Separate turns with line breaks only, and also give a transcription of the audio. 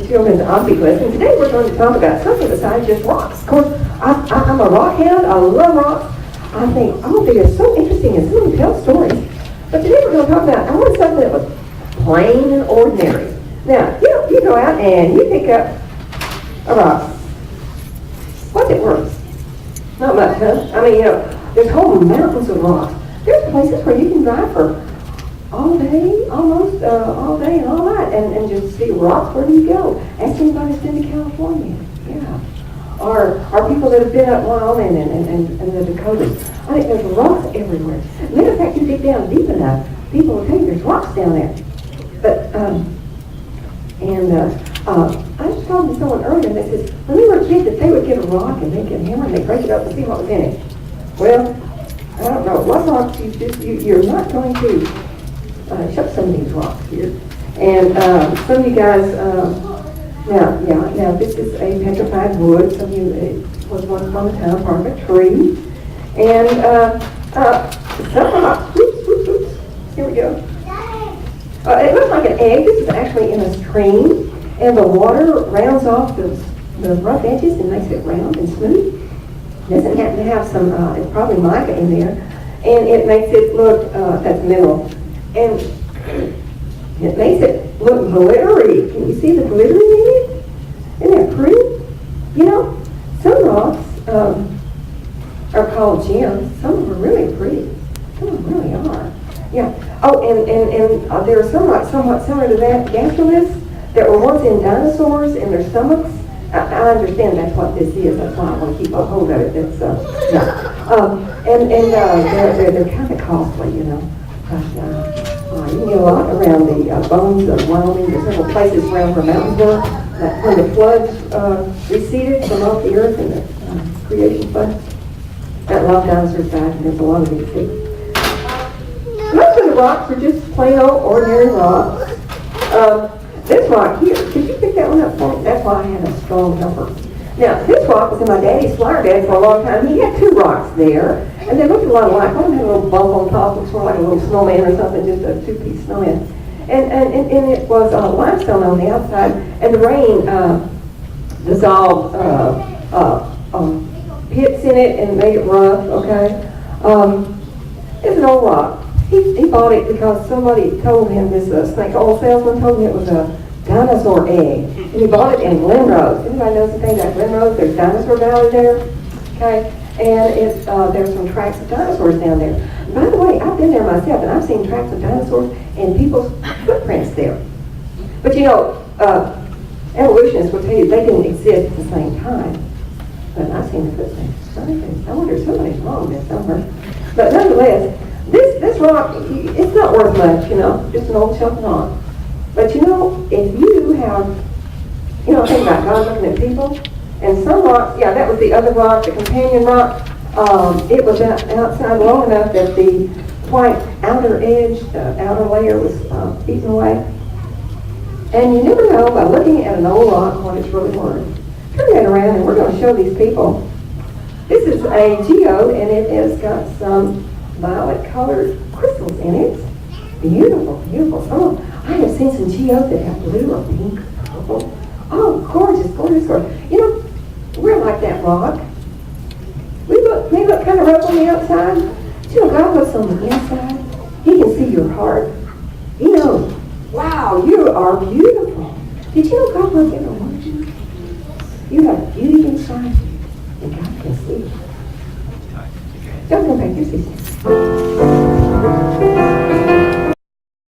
children's object lesson. Today we're going to talk about something besides just rocks. Of course, I'm a rock hound. I love rocks. I think, oh, they are so interesting and so many tell stories. But today we're going to talk about, I want something that was plain and ordinary. Now, you go out and you pick up a rock. What's it worth? Not much, huh? I mean, there's whole mountains of rocks. There's places where you can drive for all day, almost all day and all night, and just see rocks. Where do you go? Ask anybody who's been to California. Yeah. Or people that have been up Wyoming and the Dakotas. I think there's rocks everywhere. Matter of fact, you get down deep enough, people will tell you there's rocks down there. But, I was talking to someone earlier, and they said, when they were kids, that they would get a rock and they'd get a hammer and they'd break it up and see what was in it. Well, I don't know. What rocks you're not going to show some of these rocks here. And some of you guys, now this is a petrified wood. Some of you, it was once upon a time part of a tree. And some rocks, oops, here we go. It looks like an egg. This is actually in a stream, and the water rounds off the rough edges and makes it round and smooth. It doesn't have to have some, it's probably mica in there, and it makes it look, that's mineral, and it makes it look glittery. Can you see the glittering in it? Isn't that pretty? You know, some rocks are called gems. Some of them are really pretty. Some of them really are. Yeah. Oh, and there are some rocks somewhat similar to that, gastroliths, that were once in dinosaurs in their stomachs. I understand that's what this is. That's why I want to keep a hold of it. That's they're kind of costly, you know. You can get a lot around the bones of Wyoming. There's several places around where mountains were. That when the floods receded from off the earth in the creation flood, that a lot of dinosaurs died, and there's a lot of these things. Most of the rocks are just plain old ordinary rocks. This rock here, could you pick that one up for me? That's why I had a strong number. Now, this rock was in my daddy's flower bed for a long time. He had two rocks there, and they looked a lot alike. One had a little bump on top, looks more like a little snowman or something, just a two-piece snowman. And it was limestone on the outside, and the rain dissolved pits in it and made it rough, okay? It's an old rock. He bought it because somebody told him, this snake oil salesman told him it was a dinosaur egg. And he bought it in Glenrose. Anybody knows anything about Glenrose? There's Dinosaur Valley there. Okay? And there's some tracks of dinosaurs down there. By the way, I've been there myself, and I've seen tracks of dinosaurs and people's footprints there. But you know, evolutionists will tell you they didn't exist at the same time. But I've seen the footprints. I wonder if somebody's wrong there somewhere. But nonetheless, this rock, it's not worth much, you know, just an old chunk of rock. But you know, if you have, you know, think about God looking at people, and some rocks, yeah, that was the other rock, the companion rock, it was outside long enough that the white outer edge, the outer layer was eaten away. And you never know by looking at an old rock what it's really worth. Turn that around and we're going to show these people. This is a geode, and it has got some violet-colored crystals in it. Beautiful, beautiful. I have seen some geodes that have blue or pink or purple. Oh, gorgeous, gorgeous, gorgeous. You know, we're like that rock. We look kind of rough on the outside. But you know, God looks on the inside. He can see your heart. He knows, wow, you are beautiful. Did you know God loves every one of you? You have beauty inside you, and God can see it. Don't go back, here's these.